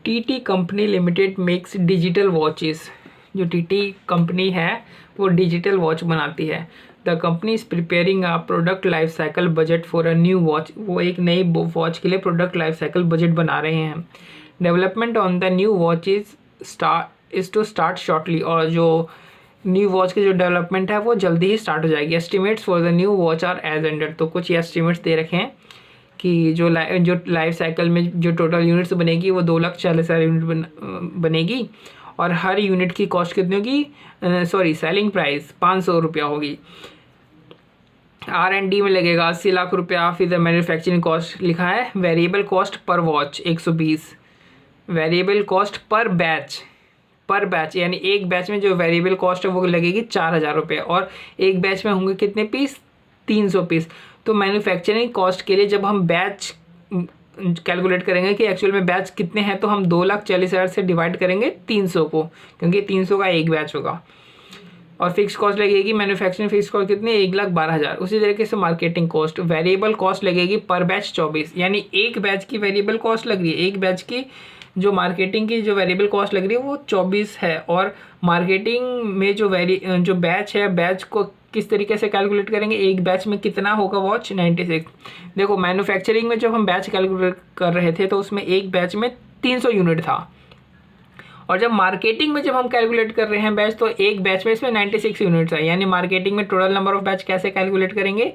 TT company limited makes digital watches. जो TT company है वो डिजिटल वॉच बनाती है। The company is preparing a product life cycle budget for a new watch. वो एक नई वॉच के लिए प्रोडक्ट लाइफ साइकिल बजट बना रहे हैं। Development on the new watch is to start shortly. और जो न्यू वॉच की जो डेवलपमेंट है वो जल्दी ही स्टार्ट हो जाएगी। Estimates for the new watch are as under. तो कुछ ये एस्टिमेट्स दे रखे हैं कि जो लाइफ साइकिल में जो टोटल यूनिट्स बनेगी वो 2,40,000 यूनिट बनेगी। और हर यूनिट की कॉस्ट कितनी होगी, सेलिंग प्राइस 500 रुपया होगी। R&D में लगेगा 80 लाख रुपया। फिर द मैन्युफैक्चरिंग कॉस्ट लिखा है variable cost per watch 120। Variable cost per batch यानी एक बैच में जो वेरिएबल कॉस्ट है वो लगेगी 4,000 रुपये। और एक बैच में होंगे कितने पीस, 300 पीस। तो मैन्युफैक्चरिंग कॉस्ट के लिए जब हम बैच कैलकुलेट करेंगे कि एक्चुअल में बैच कितने हैं, तो हम 2,40,000 से डिवाइड करेंगे 300 को, क्योंकि 300 का एक बैच होगा। और फिक्स कॉस्ट लगेगी मैन्युफैक्चरिंग फिक्स कॉस्ट कितनी, 1,12,000। उसी तरीके से मार्केटिंग कॉस्ट, वेरिएबल कॉस्ट लगेगी पर बैच 24। यानी एक बैच की वेरिएबल कॉस्ट लग रही है, एक बैच की जो मार्केटिंग की जो वेरिएबल कॉस्ट लग रही है वो 24 है। और मार्केटिंग में जो बैच है, बैच को किस तरीके से कैलकुलेट करेंगे, एक बैच में कितना होगा वॉच, 96। देखो मैन्युफैक्चरिंग में जब हम बैच कैलकुलेट कर रहे थे तो उसमें एक बैच में 300 यूनिट था। और जब मार्केटिंग में जब हम कैलकुलेट कर रहे हैं बैच, तो एक बैच में इसमें 96 यूनिट्स है। यानी मार्केटिंग में टोटल नंबर ऑफ बैच कैसे कैलकुलेट करेंगे,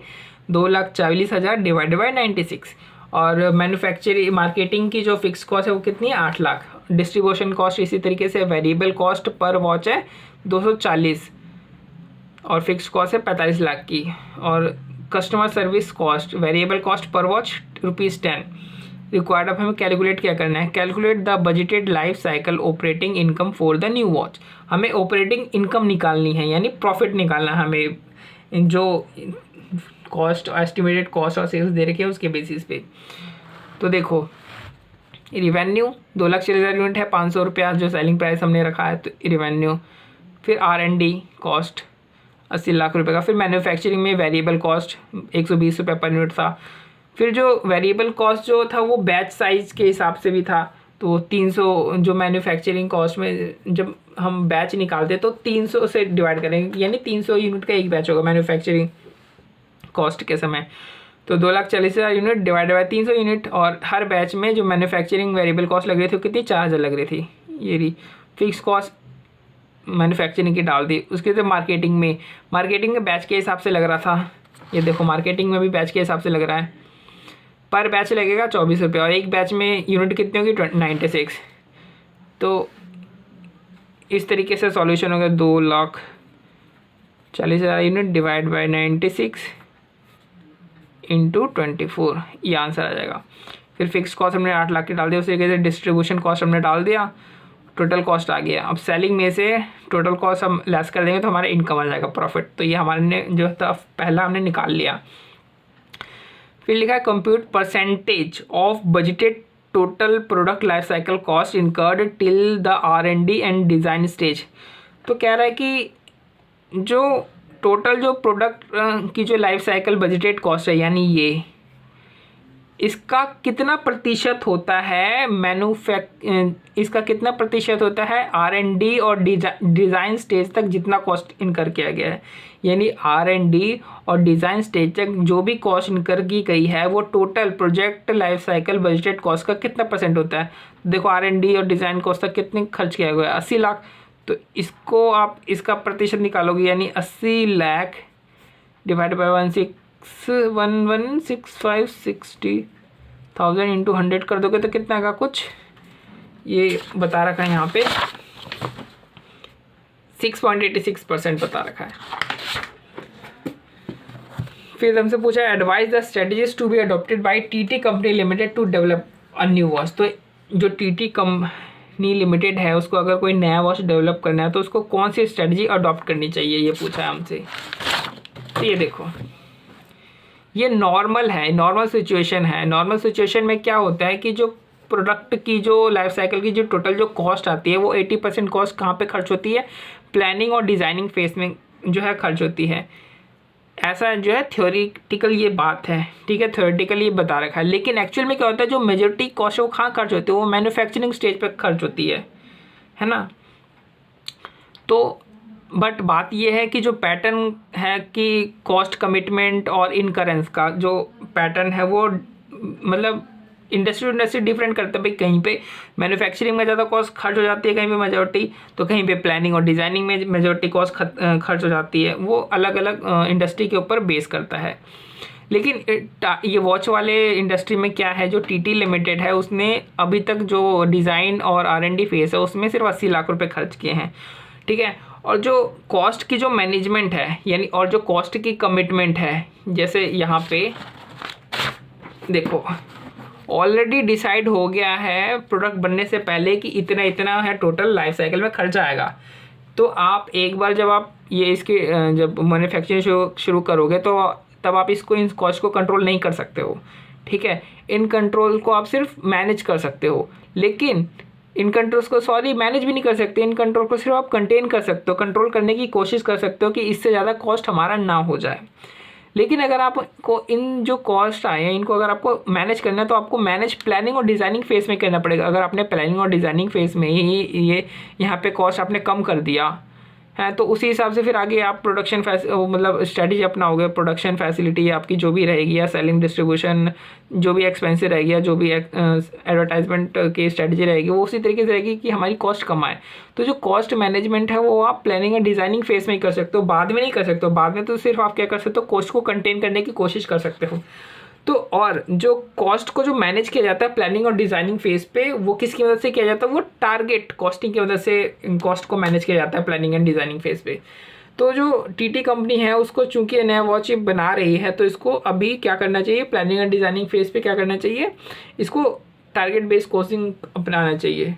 2,40,000 डिवाइडेड बाई 96। और मैन्युफैक्चरिंग मार्केटिंग की जो फिक्स कॉस्ट है वो कितनी है, 8 लाख। डिस्ट्रीब्यूशन कॉस्ट इसी तरीके से, वेरिएबल कॉस्ट पर वॉच है 240 और फिक्स कॉस्ट है 45 लाख की। और customer service cost, variable cost per watch ₹10 required. अब हमें कैलकुलेट क्या करना है, calculate the budgeted life cycle operating income for the new watch. हमें ऑपरेटिंग इनकम निकालनी है, यानी प्रॉफिट निकालना है हमें। जो कॉस्ट एस्टिमेटेड कॉस्ट और सेल्स दे रखे हैं उसके बेसिस पे। तो देखो रिवेन्यू 2,40,000 यूनिट है, 500 रुपया जो सेलिंग प्राइस हमने रखा है, तो रिवेन्यू। फिर R&D कॉस्ट 80 लाख रुपए का। फिर मैन्युफैक्चरिंग में वेरिएबल कॉस्ट 120 रुपये पर यूनिट था। फिर जो वेरिएबल कॉस्ट जो था वो बैच साइज के हिसाब से भी था, तो 300 जो मैन्युफैक्चरिंग कॉस्ट में जब हम बैच निकालते तो 300 से डिवाइड करेंगे, यानी 300 यूनिट का एक बैच होगा मैन्युफैक्चरिंग कॉस्ट के समय। तो 2,40,000 यूनिट डिवाइड बाय 300 यूनिट। और हर बैच में जो मैन्युफैक्चरिंग वेरिएबल कॉस्ट लग रही थी वो कितनी, 4,000 लग रही थी। ये रही फिक्स कॉस्ट मैन्युफैक्चरिंग की डाल दी। उसके बाद मार्केटिंग में बैच के हिसाब से लग रहा था। ये देखो मार्केटिंग में भी बैच के हिसाब से लग रहा है, पर बैच लगेगा 24 रुपये। और एक बैच में यूनिट कितनी होगी, 96। तो इस तरीके से सॉल्यूशन होगा 2,40,000 यूनिट डिवाइड बाय 96 इंटू 24, ये आंसर आ जाएगा। फिर फिक्स कॉस्ट हमने 8 लाख की डाल दिया, उसी तरीके से डिस्ट्रीब्यूशन कॉस्ट हमने डाल दिया, टोटल कॉस्ट आ गया। अब सेलिंग में से टोटल कॉस्ट हम लेस कर देंगे तो हमारा इनकम आ जाएगा, प्रॉफिट। तो ये हमारे ने जो था पहला हमने निकाल लिया। फिर लिखा है compute percentage of budgeted total product life cycle cost incurred till the R&D and design stage. तो कह रहा है कि जो टोटल जो प्रोडक्ट की जो लाइफ साइकिल बजटेड कॉस्ट है, यानी ये इसका कितना प्रतिशत होता है इसका कितना प्रतिशत होता है R&D और डिज़ाइन स्टेज तक जितना कॉस्ट इनकर किया गया है। यानी R&D और डिज़ाइन स्टेज तक जो भी कॉस्ट इनकर की गई है वो total project life cycle budgeted cost का कितना परसेंट होता है। देखो R&D और डिज़ाइन कॉस्ट तक कितने खर्च किया गया है, 80 लाख। तो इसको आप इसका प्रतिशत निकालोगे, यानी 80 लाख डिवाइड बाय 1,615,60,000 इंटू 100 कर दोगे तो कितना का, कुछ ये बता रखा है यहाँ पे 6.86% बता रखा है। फिर हमसे पूछा advise the strategies to be adopted by TT company limited to develop a new watch. तो जो टीटी कंपनी लिमिटेड है उसको अगर कोई नया वॉच डेवलप करना है तो उसको कौन सी स्ट्रेटजी अडॉप्ट करनी चाहिए, ये पूछा है हमसे। तो ये देखो ये नॉर्मल है, नॉर्मल सिचुएशन है। नॉर्मल सिचुएशन में क्या होता है कि जो प्रोडक्ट की जो लाइफ साइकिल की जो टोटल जो कॉस्ट आती है वो 80% कॉस्ट कहाँ पे खर्च होती है, प्लानिंग और डिज़ाइनिंग फेज में जो है खर्च होती है। ऐसा जो है थ्योरेटिकल ये बात है, ठीक है, थ्योरेटिकल ये बता रखा है। लेकिन एक्चुअल में क्या होता है, जो मेजोरिटी कॉस्ट है वो कहाँ खर्च होती है, वो मैन्युफैक्चरिंग स्टेज पर खर्च होती है ना। तो बट बात ये है कि जो पैटर्न है कि कॉस्ट कमिटमेंट और इनकरेंस का जो पैटर्न है वो मतलब इंडस्ट्री टू इंडस्ट्री डिफरेंट करता है भाई। कहीं पे मैन्युफैक्चरिंग में ज़्यादा कॉस्ट खर्च हो जाती है, कहीं पे मेजोरिटी, तो कहीं पे प्लानिंग और डिज़ाइनिंग में मेजोरिटी कॉस्ट खर्च हो जाती है। वो अलग अलग इंडस्ट्री के ऊपर बेस करता है। लेकिन ये वॉच वाले इंडस्ट्री में क्या है, जो टीटी लिमिटेड है उसने अभी तक जो डिज़ाइन और R&D फेस है उसमें सिर्फ 80 लाख रुपए खर्च किए हैं, ठीक है। और जो कॉस्ट की जो मैनेजमेंट है यानी और जो कॉस्ट की कमिटमेंट है, जैसे यहाँ पे देखो ऑलरेडी डिसाइड हो गया है प्रोडक्ट बनने से पहले कि इतना इतना है टोटल लाइफ साइकिल में खर्चा आएगा। तो आप एक बार जब आप ये इसके जब मैन्युफैक्चरिंग शुरू करोगे तो तब आप इसको इन कॉस्ट को कंट्रोल नहीं कर सकते हो, ठीक है। इन कंट्रोल को आप सिर्फ मैनेज कर सकते हो, लेकिन इन कंट्रोल्स को मैनेज भी नहीं कर सकते। इन कंट्रोल को सिर्फ आप कंटेन कर सकते हो, कंट्रोल करने की कोशिश कर सकते हो कि इससे ज़्यादा कॉस्ट हमारा ना हो जाए। लेकिन अगर आपको इन जो कॉस्ट आए हैं इनको अगर आपको मैनेज करना है तो आपको मैनेज प्लानिंग और डिज़ाइनिंग फेज में करना पड़ेगा। अगर आपने प्लानिंग और डिज़ाइनिंग फेज में ही ये यहाँ पे कॉस्ट आपने कम कर दिया है तो उसी हिसाब से फिर आगे आप प्रोडक्शन मतलब स्ट्रेटजी अपनाओगे। प्रोडक्शन फैसिलिटी आपकी जो भी रहेगी या सेलिंग डिस्ट्रीब्यूशन जो भी एक्सपेंसिव रहेगी या जो भी एडवर्टाइजमेंट की स्ट्रेटजी रहेगी वो उसी तरीके से रहेगी कि हमारी कॉस्ट कम आए। तो जो कॉस्ट मैनेजमेंट है वो आप प्लानिंग और डिज़ाइनिंग फेज में ही कर सकते हो, बाद में नहीं कर सकते हो। बाद में तो सिर्फ आप क्या कर सकते हो, कॉस्ट को कंटेन करने की कोशिश कर सकते हो। तो और जो कॉस्ट को जो मैनेज किया जाता है प्लानिंग और डिज़ाइनिंग फेज पे वो किसकी मदद से किया जाता है, वो टारगेट कॉस्टिंग की मदद से कॉस्ट को मैनेज किया जाता है प्लानिंग एंड डिज़ाइनिंग फेज पे। तो जो टीटी कंपनी है उसको चूंकि नया वॉच बना रही है तो इसको अभी क्या करना चाहिए, प्लानिंग एंड डिज़ाइनिंग फेज पे क्या करना चाहिए, इसको टारगेट बेस्ड कॉस्टिंग अपनाना चाहिए।